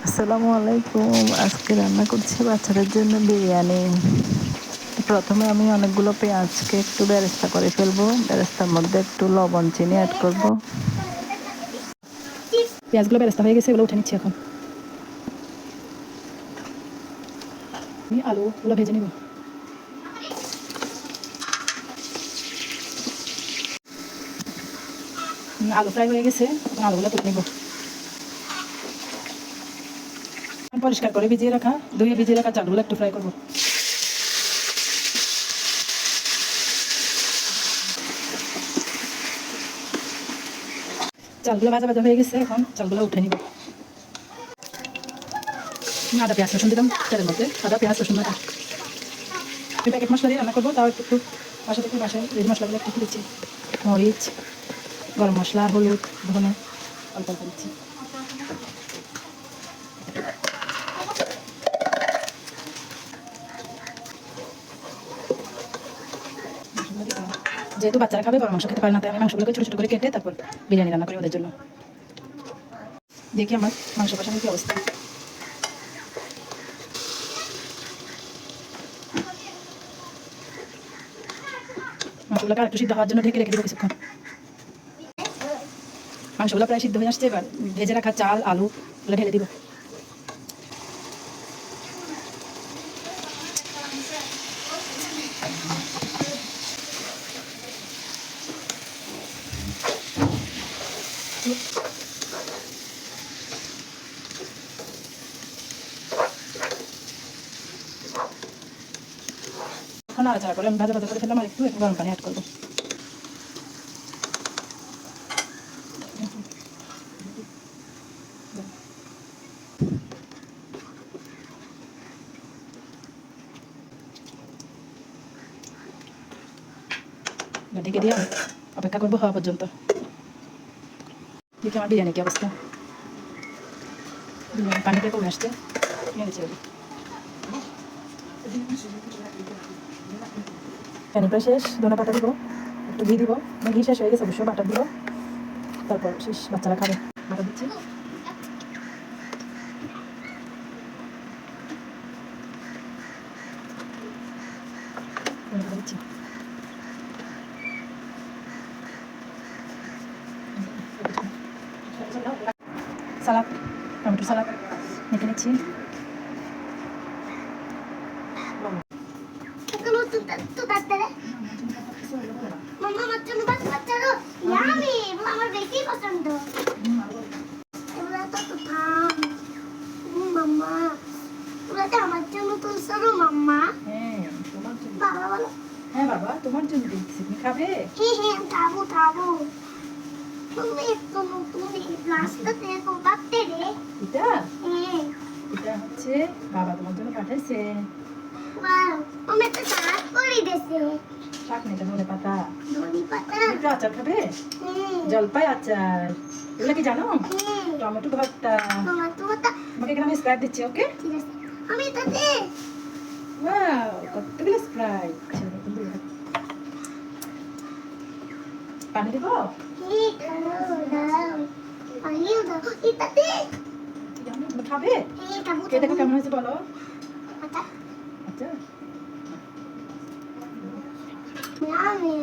আসসালামু আলাইকুম। আজকে রান্না করছি বাচ্চাদের জন্য বিরিয়ানি। প্রথমে আমি অনেকগুলো পেঁয়াজকে একটু বেরেস্তা করে ফেলবো। বেরেস্তার মধ্যে একটু লবণ চিনি অ্যাড করব। পেঁয়াজগুলো বেরেস্তা হয়ে গেছে, এগুলো উঠে নিচ্ছি। এখন আমি আলুগুলো ভেজে নিব। আলু ফ্রাই হয়ে গেছে, এখন আলুগুলো তুলে নিব। পরিষ্কার করে ভিজিয়ে রাখা, ধুয়ে ভিজিয়ে রাখা চালগুলো একটু ফ্রাই করব। চালগুলো ভাজা ভাজা হয়ে গেছে, এখন চালগুলো উঠে নিব। আদা পেঁয়াজ রসুন দিলাম তেলের মধ্যে, আদা পেঁয়াজ রসুন বাটা। আমি প্যাকেট মশলা দিয়ে রান্না করবো, তাও একটু বাসা থেকে বাসায় রেডি মশলাগুলো একটু দিচ্ছি। মরিচ, গরম মশলা, হলুদ, ধনে অল্প অল্প দিচ্ছি। যেহেতু বাচ্চারা খাবে, গরম মাংস খেতে পারে না, তাই আমি মাংসগুলোকে ছোটো ছোটো করে কেটে তারপর বিরিয়ানি রান্না করি ওদের জন্য। দেখি আমার মাংস কষানোর কি অবস্থা। মাংসগুলোকে আরেকটু সিদ্ধ হওয়ার জন্য ঢেকে রেখে দেবো কিছুক্ষণ। মাংসগুলো প্রায় সিদ্ধ হয়ে আসছে, এবার ভেজে রাখা চাল আলুগুলো ঢেলে দিব। এখন নাড়াচাড়া করে আমি ভাজা ভাজা করে ফেললাম, আর একটু গরম পানি অ্যাড করবো। ঢেকে দিয়ে অপেক্ষা করবো হওয়া পর্যন্ত। দেখি আমার বিরিয়ানি কি অবস্থা। বিরিয়ানি পানিতে কমে আসছে, পানি প্রায় শেষ। ধনে পাতা দিব, একটু ঘি দিব, ঘি শেষ হয়ে গেছে অবশ্য, বাটার দিব, তারপর শেষ। বাচ্চারা খাবে, বাটার দিচ্ছি। দিচ্ছি সালাদ, টমেটো সালাদ মেখে নিচ্ছি। মাম্মা আমার জন্য বাচ্চারও ইয়ামি, এগুলো আমার বেশি পছন্দ। এগুলো তো থাম মাম্মা, এগুলো তো আমার জন্য তুলছো মাম্মা। হ্যাঁ তোমার জন্য। বাবা বলো। হ্যাঁ বাবা, তোমার জন্য দিচ্ছি, তুমি খাবে? হ্যাঁ হ্যাঁ, খাবো খাবো। তুমি একটু নতুন রাস্তাতে তো বাড়তে রে। এটা হ্যাঁ, এটা হচ্ছে বাবা তোমার জন্য পাঠাইছে। ওয়াও, আমি তো সাত করে দিয়েছে। শাক নেই, ধনে পাতা। ধনি পাতা। একটু আচার খাবে? হ্যাঁ জলপাই আচার, এগুলো কি জানো? হ্যাঁ, টমেটো ভর্তা। টমেটো পাতা। তোমাকে এখানে আমি স্প্রাইট দিচ্ছি, ওকে? ঠিক আছে, আমি তাতে ওয়াও, কতগুলো স্প্রাইট। পানি দিব? ঠিক দাও, পানিও দাও এটাতে। তুমি খাবে? হ্যাঁ খাবো। কে দেখো কেমন হয়েছে বলো। আচ্ছা, আচ্ছা আমি